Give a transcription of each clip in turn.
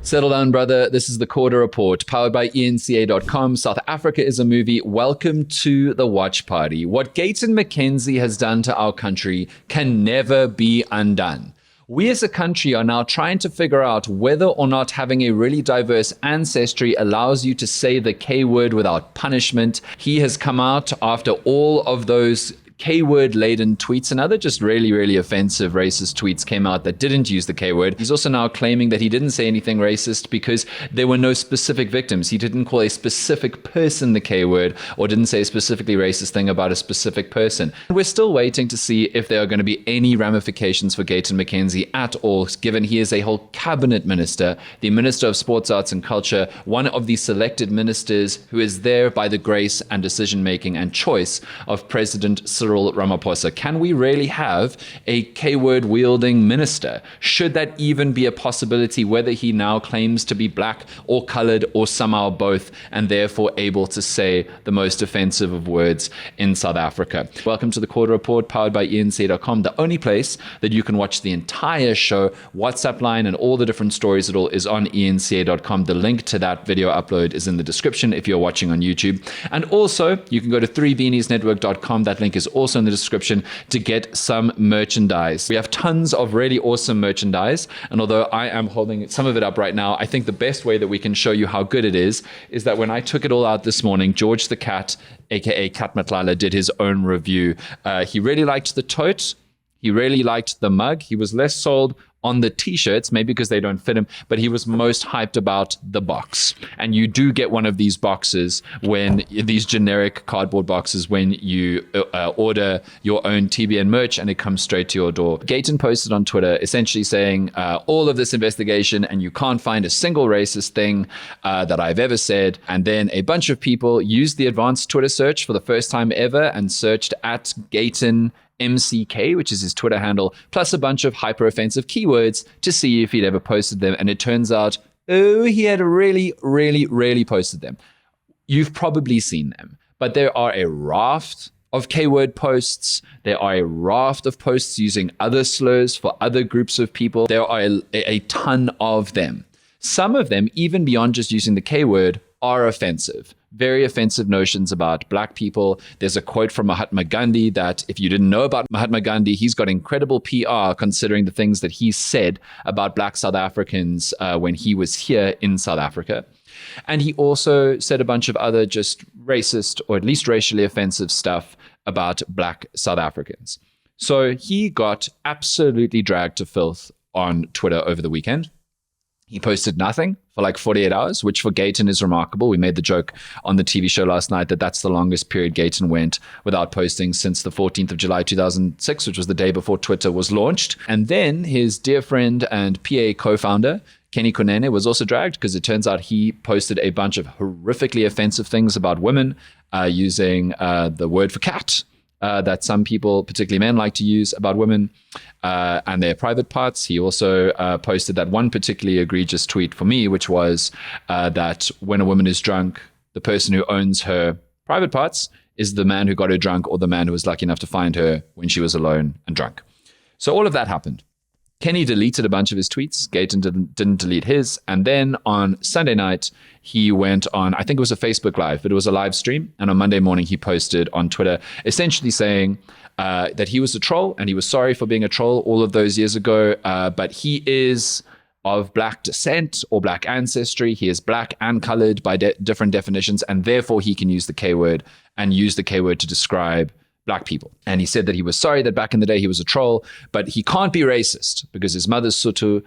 Settle down, brother. This is the Quarter Report, powered by ENCA.com. South Africa is a movie. Welcome to the watch party. What Gayton Mckenzie has done to our country can never be undone. We as a country are now trying to figure out whether or not having a really diverse ancestry allows you to say the K word without punishment. He has come out after all of those K-word laden tweets and other just really offensive racist tweets came out that didn't use the K-word. He's also now claiming that he didn't say anything racist because there were no specific victims. He didn't call a specific person the K-word or didn't say a specifically racist thing about a specific person. We're still waiting to see if there are going to be any ramifications for Gayton Mckenzie at all, given he is a whole cabinet minister, the Minister of Sports, Arts and Culture, one of the selected ministers who is there by the grace and decision-making and choice of President Cyril Ramaphosa. Can we really have a K-word wielding minister? Should that even be a possibility, whether he now claims to be black or colored or somehow both, and therefore able to say the most offensive of words in South Africa? Welcome to the Quarter Report, powered by ENCA.com, the only place that you can watch the entire show. WhatsApp line and all the different stories it all is on ENCA.com. The link to that video upload is in the description if you're watching on YouTube. And also, you can go to 3beaniesnetwork.com. That link is also in the description to get some merchandise. We have tons of really awesome merchandise, and although I am holding some of it up right now, I think the best way that we can show you how good it is that when I took it all out this morning, George the Cat, aka Cat Matlala, did his own review. He really liked the tote. He really liked the mug. He was less sold on the t-shirts, maybe because they don't fit him, but he was most hyped about the box. And you do get one of these boxes these generic cardboard boxes when you order your own TBN merch, and it comes straight to your door. Gayton posted on Twitter essentially saying all of this investigation and you can't find a single racist thing that I've ever said. And then a bunch of people used the advanced Twitter search for the first time ever and searched at Gayton MCK, which is his Twitter handle, plus a bunch of hyper-offensive keywords to see if he'd ever posted them. And it turns out, he had really posted them. You've probably seen them, but there are a raft of K-word posts. There are a raft of posts using other slurs for other groups of people. There are a ton of them. Some of them, even beyond just using the K-word, are offensive. Very offensive notions about black people. There's a quote from Mahatma Gandhi that if you didn't know about Mahatma Gandhi, he's got incredible PR considering the things that he said about black South Africans when he was here in South Africa. And he also said a bunch of other just racist or at least racially offensive stuff about black South Africans. So he got absolutely dragged to filth on Twitter over the weekend. He posted nothing for like 48 hours, which for Gayton is remarkable. We made the joke on the TV show last night that that's the longest period Gayton went without posting since the 14th of July, 2006, which was the day before Twitter was launched. And then his dear friend and PA co-founder, Kenny Kunene, was also dragged because it turns out he posted a bunch of horrifically offensive things about women using the word for cat. That some people, particularly men, like to use about women and their private parts. He also posted that one particularly egregious tweet for me, which was that when a woman is drunk, the person who owns her private parts is the man who got her drunk or the man who was lucky enough to find her when she was alone and drunk. So all of that happened. Kenny deleted a bunch of his tweets. Gayton didn't delete his. And then on Sunday night, he went on, I think it was a Facebook Live, but it was a live stream. And on Monday morning, he posted on Twitter, essentially saying that he was a troll and he was sorry for being a troll all of those years ago. But he is of black descent or black ancestry. He is black and colored by different definitions. And therefore, he can use the K word and use the K word to describe black people. And he said that he was sorry that back in the day he was a troll, but he can't be racist because his mother's Sotho.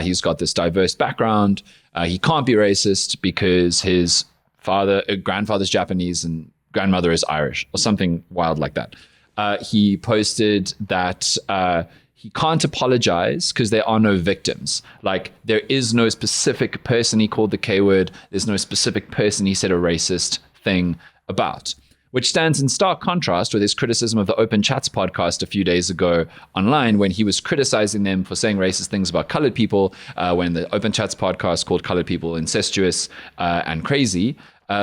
He's got this diverse background. He can't be racist because his grandfather's Japanese and grandmother is Irish or something wild like that. He posted that he can't apologize because there are no victims. Like there is no specific person he called the K word. There's no specific person he said a racist thing about, which stands in stark contrast with his criticism of the Open Chats podcast a few days ago online when he was criticizing them for saying racist things about colored people when the Open Chats podcast called colored people incestuous and crazy.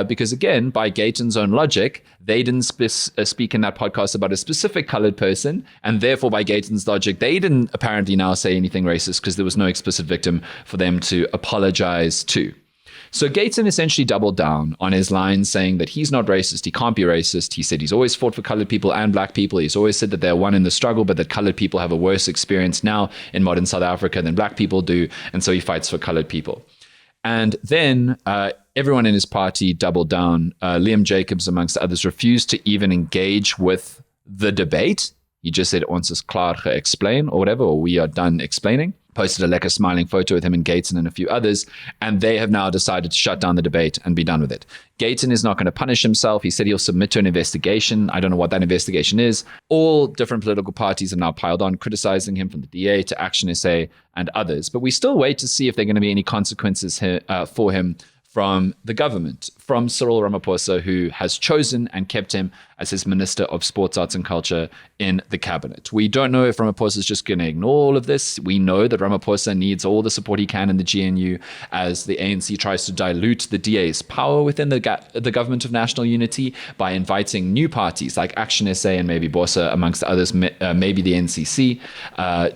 because again, by Gayton's own logic, they didn't speak in that podcast about a specific colored person, and therefore by Gayton's logic, they didn't apparently now say anything racist because there was no explicit victim for them to apologize to. So Gayton essentially doubled down on his line saying that he's not racist, he can't be racist. He said he's always fought for colored people and black people. He's always said that they're one in the struggle, but that colored people have a worse experience now in modern South Africa than black people do, and so he fights for colored people. And then everyone in his party doubled down. Liam Jacobs, amongst others, refused to even engage with the debate. He just said, ons is klaar ge-explain, or whatever, or we are done explaining. Posted a lekker smiling photo with him and Gayton and a few others, and they have now decided to shut down the debate and be done with it. Gayton is not going to punish himself. He said he'll submit to an investigation. I don't know what that investigation is. All different political parties have now piled on, criticizing him, from the DA to Action SA and others. But we still wait to see if there are going to be any consequences for him from the government, from Cyril Ramaphosa, who has chosen and kept him as his Minister of Sports, Arts and Culture in the cabinet. We don't know if Ramaphosa is just going to ignore all of this. We know that Ramaphosa needs all the support he can in the GNU as the ANC tries to dilute the DA's power within the government of national unity by inviting new parties like Action SA and maybe Bosa, amongst others, maybe the NCC,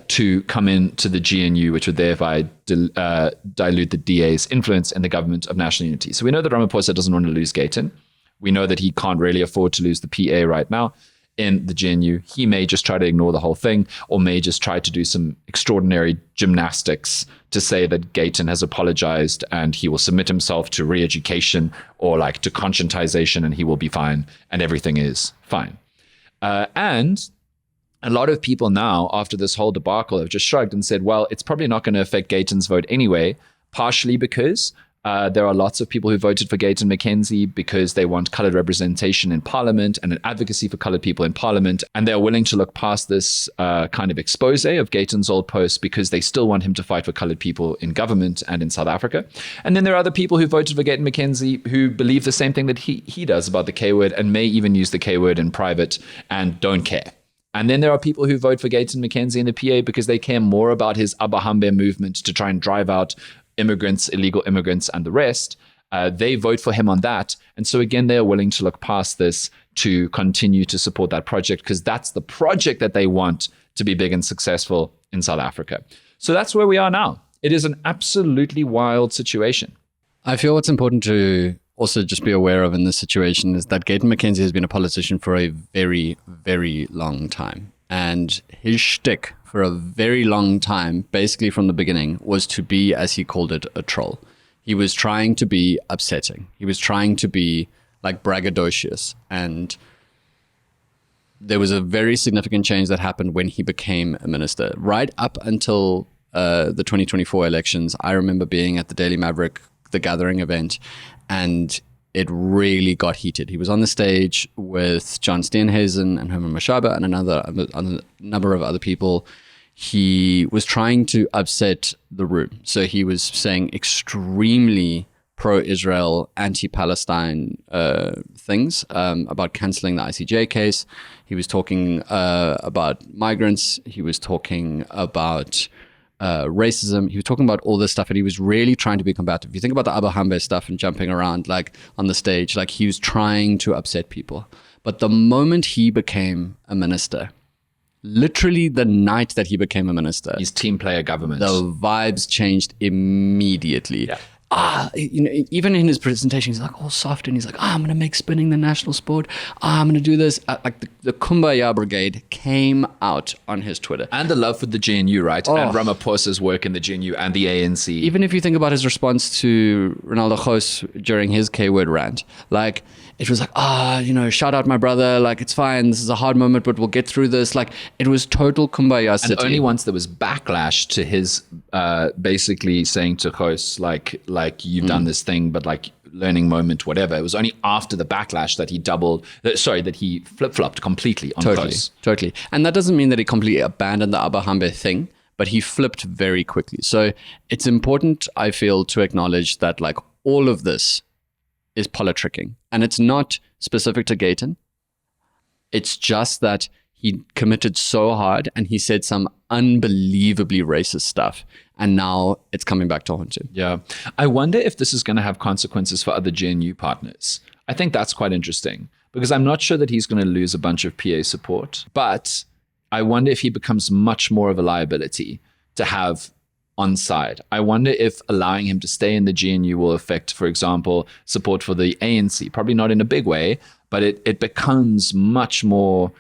to come into the GNU, which would thereby dilute the DA's influence in the government of national unity. So we know that Ramaphosa doesn't want to lose Gayton. We know that he can't really afford to lose the PA right now in the GNU. He may just try to ignore the whole thing, or may just try to do some extraordinary gymnastics to say that Gayton has apologized and he will submit himself to re-education or like to conscientization and he will be fine and everything is fine. And a lot of people now, after this whole debacle, have just shrugged and said, well, it's probably not going to affect Gayton's vote anyway, partially because there are lots of people who voted for Gayton Mckenzie because they want colored representation in parliament and an advocacy for colored people in parliament. And they're willing to look past this kind of expose of Gayton's old posts because they still want him to fight for colored people in government and in South Africa. And then there are other people who voted for Gayton Mckenzie who believe the same thing that he does about the K word and may even use the K word in private and don't care. And then there are people who vote for Gayton Mckenzie in the PA because they care more about his Abahambe movement to try and drive out immigrants, illegal immigrants, and the rest. They vote for him on that. And so again, they are willing to look past this to continue to support that project because that's the project that they want to be big and successful in South Africa. So that's where we are now. It is an absolutely wild situation. I feel what's important to also just be aware of in this situation is that Gayton Mckenzie has been a politician for a very, very long time. And his shtick for a very long time, basically from the beginning, was to be, as he called it, a troll. He was trying to be upsetting. He was trying to be like braggadocious. And there was a very significant change that happened when he became a minister. Right up until the 2024 elections, I remember being at the Daily Maverick, the Gathering event, and it really got heated. He was on the stage with John Steenhuisen and Herman Mashaba and a number of other people. He was trying to upset the room. So he was saying extremely pro-Israel, anti-Palestine things about canceling the ICJ case. He was talking about migrants. He was talking about racism. He was talking about all this stuff, and he was really trying to be combative. If you think about the Abahambe stuff and jumping around like on the stage, like he was trying to upset people. But the moment he became a minister, literally the night that he became a minister, his team player government, the vibes changed immediately. Yeah. Even in his presentation, he's like all soft and he's like, I'm going to make spinning the national sport. I'm going to do this. Like the Kumbaya Brigade came out on his Twitter. And the love for the GNU, right? Oh. And Ramaphosa's work in the GNU and the ANC. Even if you think about his response to Ronaldo Gous during his K-word rant, like it was like, shout out my brother. Like, it's fine. This is a hard moment, but we'll get through this. Like, it was total Kumbaya city. And only once there was backlash to his basically saying to Gous, like you've done this thing, but like learning moment, whatever. It was only after the backlash that he flip-flopped completely on Gous. Totally. And that doesn't mean that he completely abandoned the Abahambe thing, but he flipped very quickly. So it's important, I feel, to acknowledge that like all of this is politicking. And it's not specific to Gayton. It's just that he committed so hard and he said some unbelievably racist stuff. And now it's coming back to haunt him. Yeah. I wonder if this is going to have consequences for other GNU partners. I think that's quite interesting because I'm not sure that he's going to lose a bunch of PA support, but I wonder if he becomes much more of a liability to have on side. I wonder if allowing him to stay in the GNU will affect, for example, support for the ANC. Probably not in a big way, but it becomes much more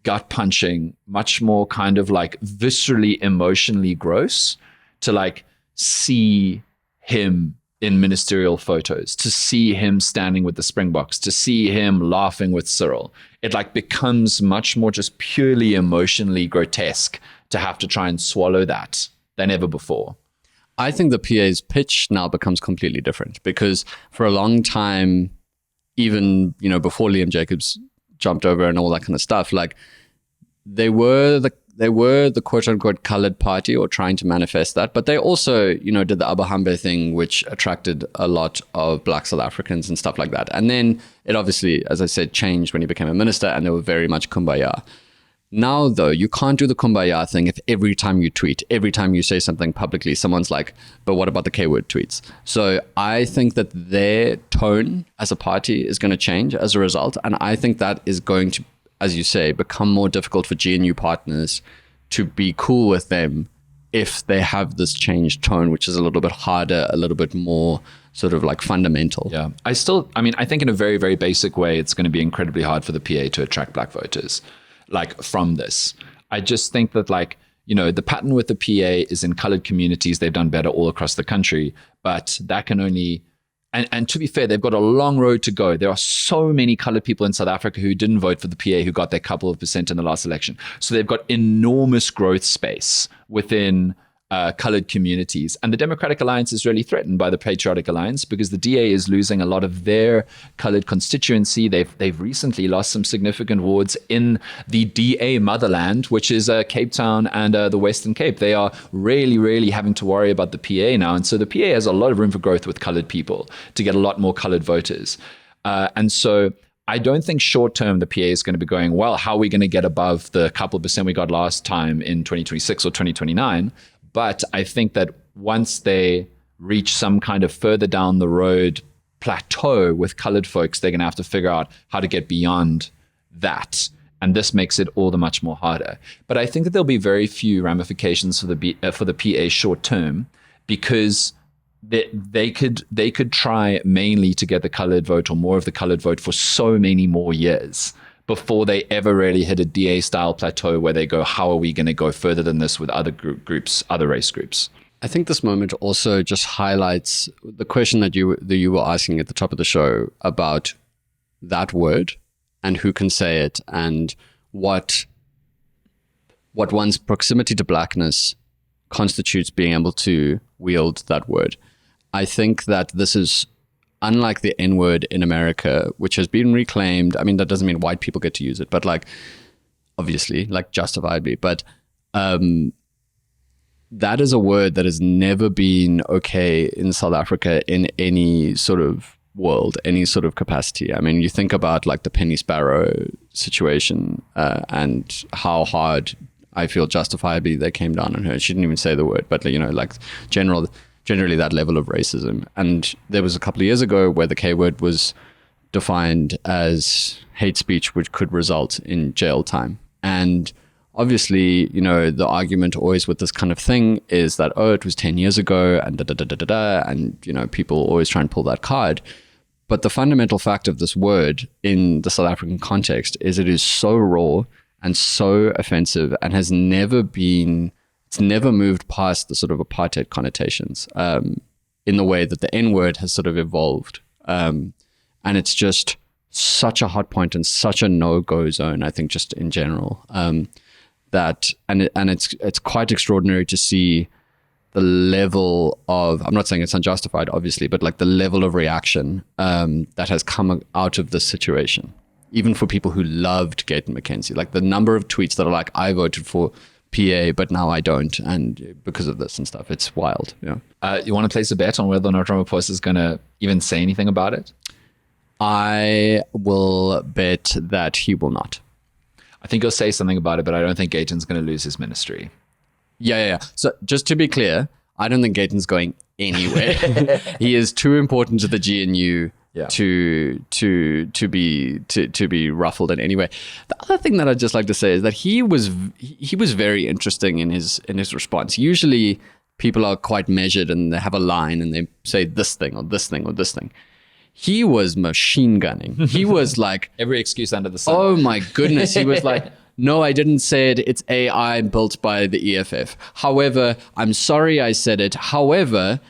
gut punching, much more kind of like viscerally, emotionally gross to like see him in ministerial photos, to see him standing with the Springboks, to see him laughing with Cyril. It like becomes much more just purely emotionally grotesque to have to try and swallow that than ever before. I think the PA's pitch now becomes completely different because for a long time, even, you know, before Liam Jacobs jumped over and all that kind of stuff, like they were the quote unquote colored party or trying to manifest that, but they also, you know, did the Abahambe thing, which attracted a lot of Black South Africans and stuff like that. And then it obviously, as I said, changed when he became a minister, and they were very much kumbaya. Now, though, you can't do the kumbaya thing if every time you tweet, every time you say something publicly, someone's like, but what about the K-word tweets? So I think that their tone as a party is going to change as a result. And I think that is going to, as you say, become more difficult for GNU partners to be cool with them if they have this changed tone, which is a little bit harder, a little bit more sort of like fundamental. Yeah. I think in a very, very basic way, it's going to be incredibly hard for the PA to attract Black voters. Like from this, I just think that like, you know, the pattern with the PA is in colored communities. They've done better all across the country, but that can only, and to be fair, they've got a long road to go. There are so many colored people in South Africa who didn't vote for the PA, who got their couple of percent in the last election. So they've got enormous growth space within colored communities. And the Democratic Alliance is really threatened by the Patriotic Alliance because the DA is losing a lot of their colored constituency. They've recently lost some significant wards in the DA motherland, which is Cape Town and the Western Cape. They are really, really having to worry about the PA now. And so the PA has a lot of room for growth with colored people to get a lot more colored voters. And so I don't think short term the PA is going to be going, well, how are we going to get above the couple of percent we got last time in 2026 or 2029? But I think that once they reach some kind of further down the road plateau with colored folks, they're going to have to figure out how to get beyond that. And this makes it all the much more harder. But I think that there'll be very few ramifications for the PA short term because they could try mainly to get the colored vote or more of the colored vote for so many more years before they ever really hit a DA style plateau where they go, how are we going to go further than this with other groups, other race groups? I think this moment also just highlights the question that you were asking at the top of the show about that word and who can say it and what one's proximity to blackness constitutes being able to wield that word. I think that this is unlike the N-word in America, which has been reclaimed. I mean, that doesn't mean white people get to use it, but like, obviously, like justifiably. But that is a word that has never been okay in South Africa in any sort of world, any sort of capacity. I mean, you think about like the Penny Sparrow situation and how hard I feel justifiably they came down on her. She didn't even say the word, but you know, like generally that level of racism. And there was a couple of years ago where the K-word was defined as hate speech, which could result in jail time. And obviously, you know, the argument always with this kind of thing is that, oh, it was 10 years ago and and, you know, people always try and pull that card. But the fundamental fact of this word in the South African context is it is so raw and so offensive and has never been, it's never moved past the sort of apartheid connotations in the way that the N-word has sort of evolved. And it's just such a hot point and such a no-go zone, I think, just in general. It's quite extraordinary to see the level of, I'm not saying it's unjustified, obviously, but like the level of reaction that has come out of this situation, even for people who loved Gayton Mckenzie. Like the number of tweets that are like, I voted for PA, but now I don't, and because of this and stuff, it's wild. Yeah. You want to place a bet on whether or not Ramaphosa is going to even say anything about it? I will bet that he will not. I think he'll say something about it, but I don't think Gayton's going to lose his ministry. Yeah. So just to be clear, I don't think Gayton's going anywhere. He is too important to the GNU to be ruffled in any way. The other thing that I'd just like to say is that he was very interesting in his response. Usually people are quite measured and they have a line and they say this thing or this thing or this thing. He was machine gunning. He was like every excuse under the sun. Oh my goodness. He was like, no, I didn't say it. It's AI built by the EFF. However, I'm sorry I said it. However,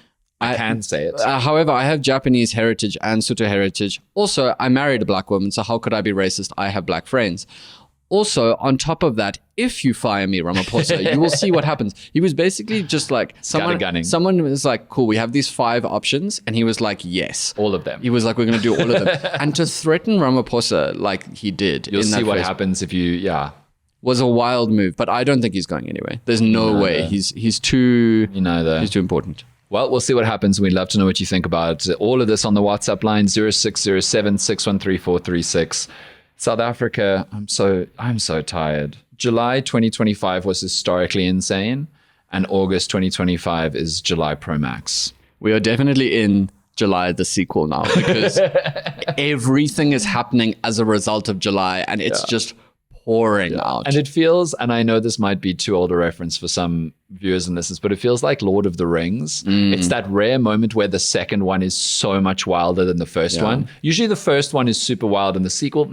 I can say it. However, I have Japanese heritage and Sotho heritage. Also, I married a black woman, so how could I be racist? I have black friends. Also, on top of that, if you fire me, Ramaphosa, you will see what happens. He was basically just like, someone was like, cool, we have these 5 options. And he was like, yes. All of them. He was like, we're going to do all of them. And to threaten Ramaphosa like he did. You'll see what happens if you, was a wild move, but I don't think he's going anywhere. There's no way. He's too, he's too important. Well, we'll see what happens. We'd love to know what you think about all of this on the WhatsApp line 0607 613 436. South Africa, I'm so tired. July 2025 was historically insane, and August 2025 is July Pro Max. We are definitely in July the sequel now because everything is happening as a result of July, and it's just pouring out. And it feels, and I know this might be too old a reference for some viewers and listeners, but it feels like Lord of the Rings. It's that rare moment where the second one is so much wilder than the first one. Usually the first one is super wild and the sequel,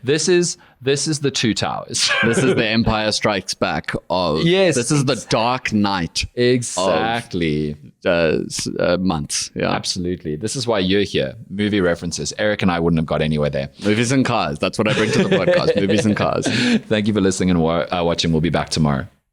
this is the Two Towers. This is the Empire Strikes Back of, this is the Dark Knight. Exactly. Months. Yeah, absolutely. This is why you're here. Movie references. Eric and I wouldn't have got anywhere there. Movies and cars. That's what I bring to the podcast. Movies and cars. Thank you for listening and watching. We'll be back tomorrow.